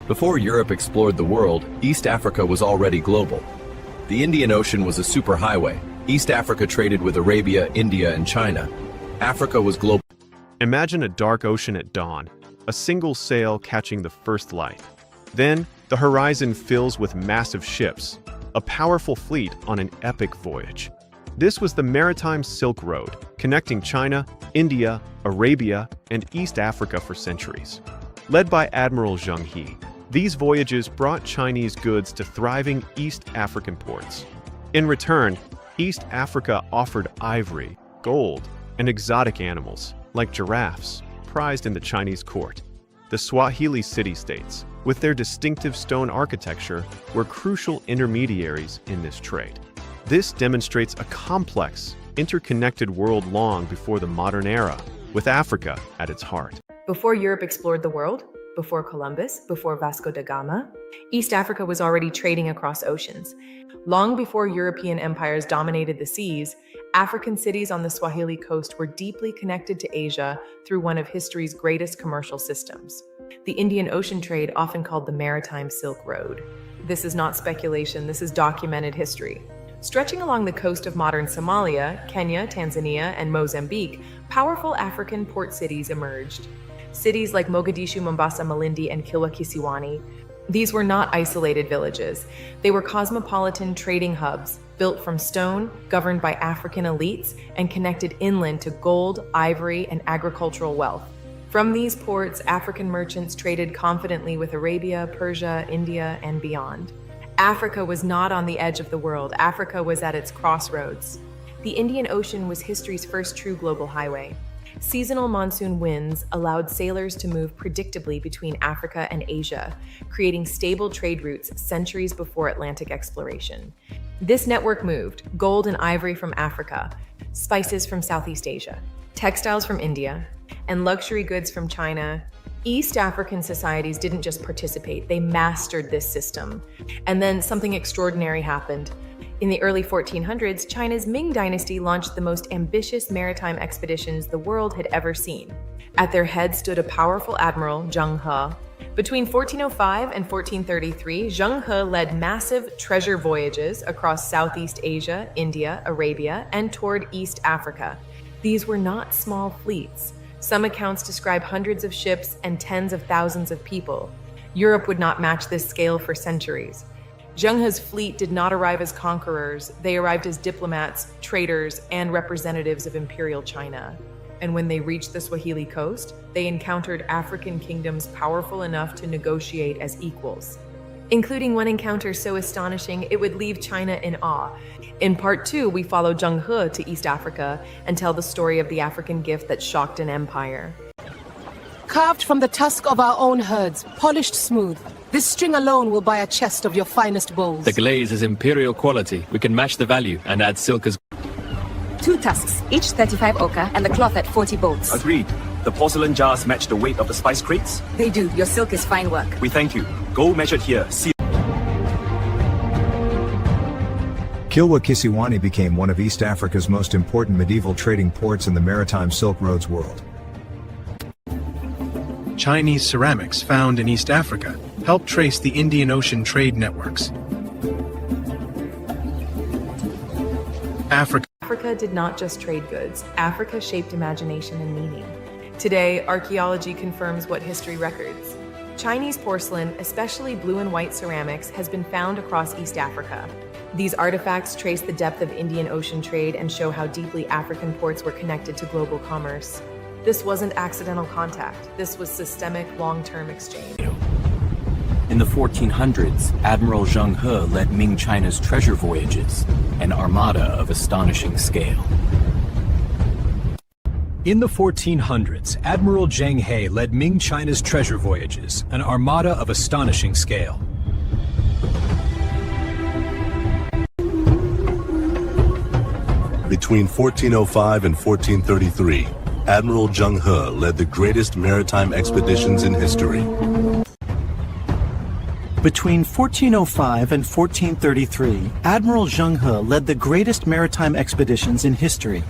Before Europe explored the world, East Africa was already global. The Indian Ocean was a superhighway. East Africa traded with Arabia, India, and China. Africa was global. Imagine a dark ocean at dawn, a single sail catching the first light. Then, the horizon fills with massive ships, a powerful fleet on an epic voyage. This was the Maritime Silk Road, connecting China, India, Arabia, and East Africa for centuries. Led by Admiral Zheng He, these voyages brought Chinese goods to thriving East African ports. In return, East Africa offered ivory, gold, and exotic animals, like giraffes, prized in the Chinese court. The Swahili city-states, with their distinctive stone architecture, were crucial intermediaries in this trade. This demonstrates a complex, interconnected world long before the modern era, with Africa at its heart. Before Europe explored the world, before Columbus, before Vasco da Gama, East Africa was already trading across oceans. Long before European empires dominated the seas, African cities on the Swahili Coast were deeply connected to Asia through one of history's greatest commercial systems. The Indian Ocean trade, often called the Maritime Silk Road. This is not speculation, this is documented history. Stretching along the coast of modern Somalia, Kenya, Tanzania, and Mozambique, powerful African port cities emerged. Cities like Mogadishu, Mombasa, Malindi, and Kilwa Kisiwani. These were not isolated villages. They were cosmopolitan trading hubs, built from stone, governed by African elites, and connected inland to gold, ivory, and agricultural wealth. From these ports, African merchants traded confidently with Arabia, Persia, India, and beyond. Africa was not on the edge of the world. Africa was at its crossroads. The Indian Ocean was history's first true global highway. Seasonal monsoon winds allowed sailors to move predictably between Africa and Asia, creating stable trade routes centuries before Atlantic exploration. This network moved gold and ivory from Africa, spices from Southeast Asia, textiles from India, and luxury goods from China. East African societies didn't just participate, they mastered this system. And then something extraordinary happened. In the early 1400s, China's Ming dynasty launched the most ambitious maritime expeditions the world had ever seen. At their head stood a powerful admiral, Zheng He. Between 1405 and 1433, Zheng He led massive treasure voyages across Southeast Asia, India, Arabia, and toward East Africa. These were not small fleets. Some accounts describe hundreds of ships and tens of thousands of people. Europe would not match this scale for centuries. Zheng He's fleet did not arrive as conquerors. They arrived as diplomats, traders, and representatives of Imperial China. And when they reached the Swahili Coast, they encountered African kingdoms powerful enough to negotiate as equals. Including one encounter so astonishing it would leave China in awe. In part 2, we follow Zheng He to East Africa and tell the story of the African gift that shocked an empire. Carved from the tusk of our own herds, polished smooth. This string alone will buy a chest of your finest bowls. The glaze is imperial quality. We can match the value and add silk as... 2 tusks, each 35 ochre, and the cloth at 40 bolts. Agreed. The porcelain jars match the weight of the spice crates? They do. Your silk is fine work. We thank you. Gold measured here. See. Kilwa Kisiwani became one of East Africa's most important medieval trading ports in the Maritime Silk Road's world. Chinese ceramics found in East Africa helped trace the Indian Ocean trade networks. Africa did not just trade goods. Africa shaped imagination and meaning. Today, archaeology confirms what history records. Chinese porcelain, especially blue and white ceramics, has been found across East Africa. These artifacts trace the depth of Indian Ocean trade and show how deeply African ports were connected to global commerce. This wasn't accidental contact. This was systemic, long-term exchange. In the 1400s, Admiral Zheng He led Ming China's treasure voyages, an armada of astonishing scale. In the 1400s, Admiral Zheng He led Ming China's treasure voyages, an armada of astonishing scale. Between 1405 and 1433, Admiral Zheng He led the greatest maritime expeditions in history. Between 1405 and 1433, Admiral Zheng He led the greatest maritime expeditions in history.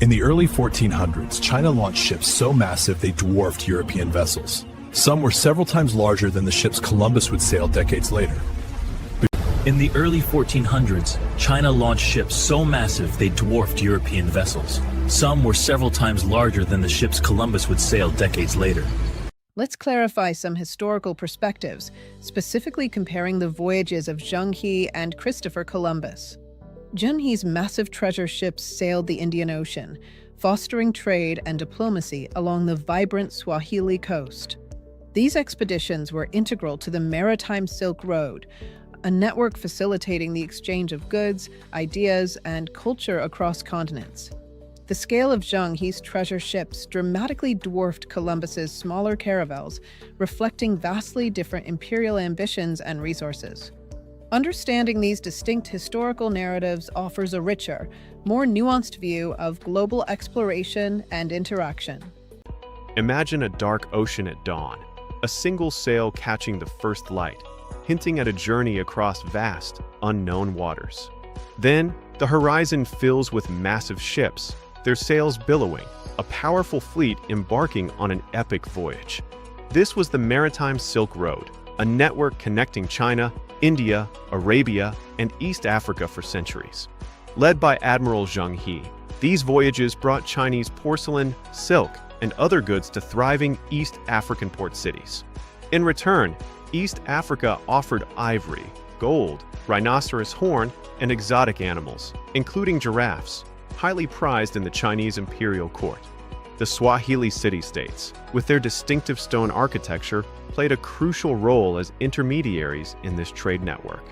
In the early 1400s, China launched ships so massive they dwarfed European vessels. Some were several times larger than the ships Columbus would sail decades later. In the early 1400s, China launched ships so massive they dwarfed European vessels. Some were several times larger than the ships Columbus would sail decades later. Let's clarify some historical perspectives, specifically comparing the voyages of Zheng He and Christopher Columbus. Zheng He's massive treasure ships sailed the Indian Ocean, fostering trade and diplomacy along the vibrant Swahili Coast. These expeditions were integral to the Maritime Silk Road, a network facilitating the exchange of goods, ideas, and culture across continents. The scale of Zheng He's treasure ships dramatically dwarfed Columbus's smaller caravels, reflecting vastly different imperial ambitions and resources. Understanding these distinct historical narratives offers a richer, more nuanced view of global exploration and interaction. Imagine a dark ocean at dawn, a single sail catching the first light, hinting at a journey across vast, unknown waters. Then, the horizon fills with massive ships, their sails billowing, a powerful fleet embarking on an epic voyage. This was the Maritime Silk Road, a network connecting China, India, Arabia, and East Africa for centuries. Led by Admiral Zheng He, these voyages brought Chinese porcelain, silk, and other goods to thriving East African port cities. In return, East Africa offered ivory, gold, rhinoceros horn, and exotic animals, including giraffes, highly prized in the Chinese imperial court. The Swahili city-states, with their distinctive stone architecture, played a crucial role as intermediaries in this trade network.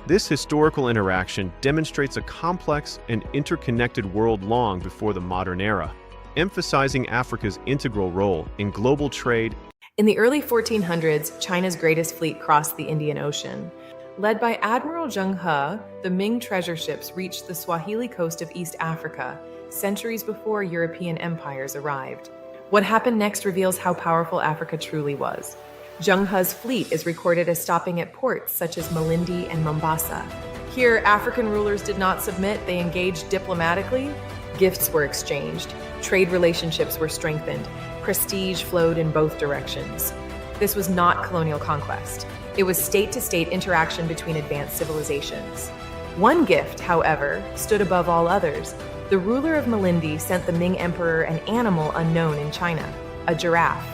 This historical interaction demonstrates a complex and interconnected world long before the modern era, emphasizing Africa's integral role in global trade. In the early 1400s, China's greatest fleet crossed the Indian Ocean. Led by Admiral Zheng He, the Ming treasure ships reached the Swahili coast of East Africa, centuries before European empires arrived. What happened next reveals how powerful Africa truly was. Zheng He's fleet is recorded as stopping at ports such as Malindi and Mombasa. Here, African rulers did not submit, they engaged diplomatically. Gifts were exchanged, trade relationships were strengthened, prestige flowed in both directions. This was not colonial conquest. It was state-to-state interaction between advanced civilizations. One gift, however, stood above all others. The ruler of Malindi sent the Ming emperor an animal unknown in China, a giraffe.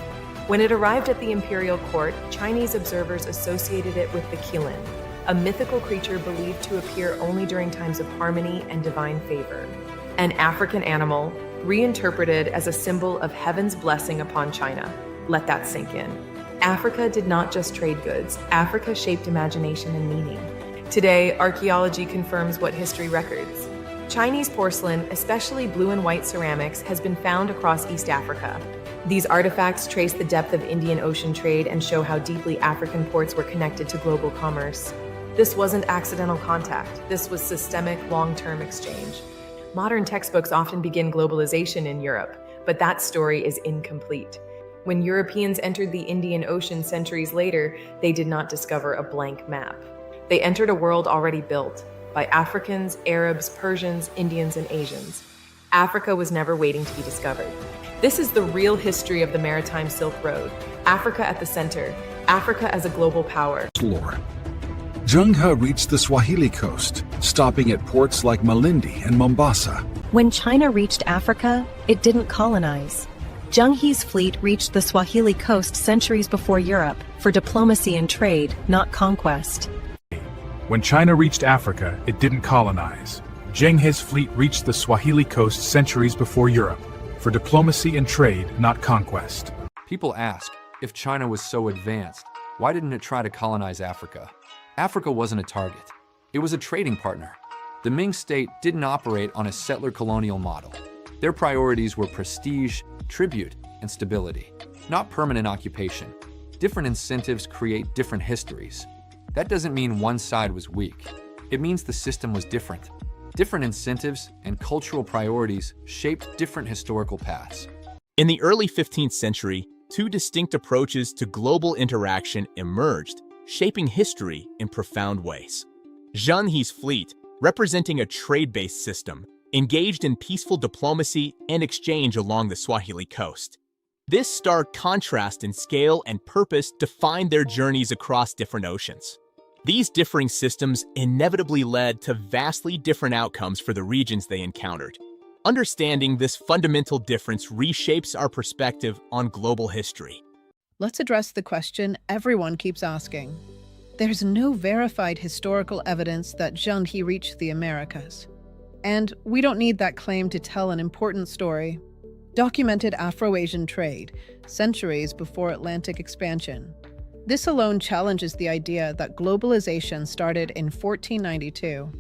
When it arrived at the imperial court, Chinese observers associated it with the qilin, a mythical creature believed to appear only during times of harmony and divine favor. An African animal, reinterpreted as a symbol of heaven's blessing upon China. Let that sink in. Africa did not just trade goods, Africa shaped imagination and meaning. Today, archaeology confirms what history records. Chinese porcelain, especially blue and white ceramics, has been found across East Africa. These artifacts trace the depth of Indian Ocean trade and show how deeply African ports were connected to global commerce. This wasn't accidental contact, this was systemic, long-term exchange. Modern textbooks often begin globalization in Europe, but that story is incomplete. When Europeans entered the Indian Ocean centuries later, they did not discover a blank map. They entered a world already built by Africans, Arabs, Persians, Indians, and Asians. Africa was never waiting to be discovered. This is the real history of the Maritime Silk Road. Africa at the center, Africa as a global power. Lore. Zheng He reached the Swahili coast, stopping at ports like Malindi and Mombasa. When China reached Africa, it didn't colonize. Zheng He's fleet reached the Swahili coast centuries before Europe for diplomacy and trade, not conquest. When China reached Africa, it didn't colonize. Zheng He's fleet reached the Swahili coast centuries before Europe for diplomacy and trade, not conquest. People ask, if China was so advanced, why didn't it try to colonize Africa? Africa wasn't a target. It was a trading partner. The Ming state didn't operate on a settler colonial model. Their priorities were prestige, tribute, and stability, not permanent occupation. Different incentives create different histories. That doesn't mean one side was weak. It means the system was different. Different incentives and cultural priorities shaped different historical paths. In the early 15th century, two distinct approaches to global interaction emerged, shaping history in profound ways. Zheng He's fleet, representing a trade-based system, engaged in peaceful diplomacy and exchange along the Swahili coast. This stark contrast in scale and purpose defined their journeys across different oceans. These differing systems inevitably led to vastly different outcomes for the regions they encountered. Understanding this fundamental difference reshapes our perspective on global history. Let's address the question everyone keeps asking. There's no verified historical evidence that Zheng He reached the Americas. And we don't need that claim to tell an important story. Documented Afro-Asian trade, centuries before Atlantic expansion. This alone challenges the idea that globalization started in 1492.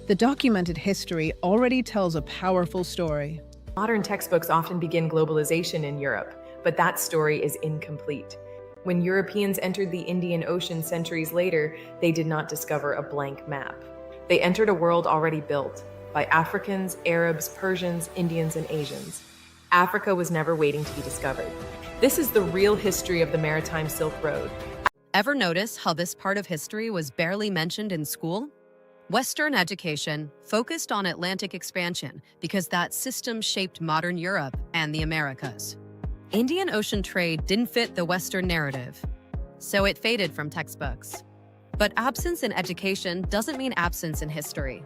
The documented history already tells a powerful story. Modern textbooks often begin globalization in Europe, but that story is incomplete. When Europeans entered the Indian Ocean centuries later, they did not discover a blank map. They entered a world already built by Africans, Arabs, Persians, Indians, and Asians. Africa was never waiting to be discovered. This is the real history of the Maritime Silk Road. Ever notice how this part of history was barely mentioned in school? Western education focused on Atlantic expansion because that system shaped modern Europe and the Americas. Indian Ocean trade didn't fit the Western narrative, so it faded from textbooks. But absence in education doesn't mean absence in history.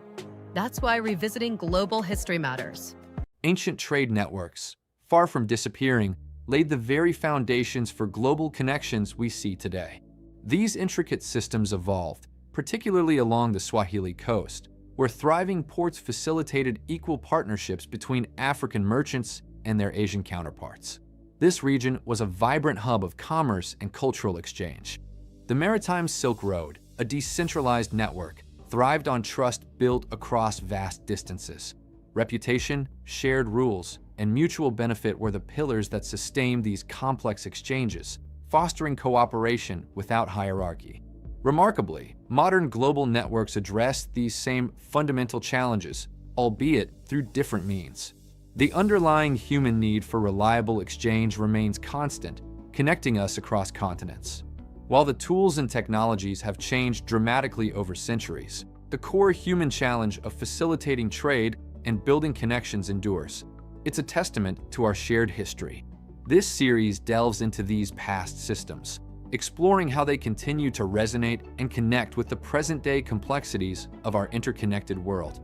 That's why revisiting global history matters. Ancient trade networks, far from disappearing, laid the very foundations for global connections we see today. These intricate systems evolved, particularly along the Swahili Coast, where thriving ports facilitated equal partnerships between African merchants and their Asian counterparts. This region was a vibrant hub of commerce and cultural exchange. The Maritime Silk Road, a decentralized network, thrived on trust built across vast distances. Reputation, shared rules, and mutual benefit were the pillars that sustained these complex exchanges, fostering cooperation without hierarchy. Remarkably, modern global networks address these same fundamental challenges, albeit through different means. The underlying human need for reliable exchange remains constant, connecting us across continents. While the tools and technologies have changed dramatically over centuries, the core human challenge of facilitating trade and building connections endures. It's a testament to our shared history. This series delves into these past systems, exploring how they continue to resonate and connect with the present-day complexities of our interconnected world.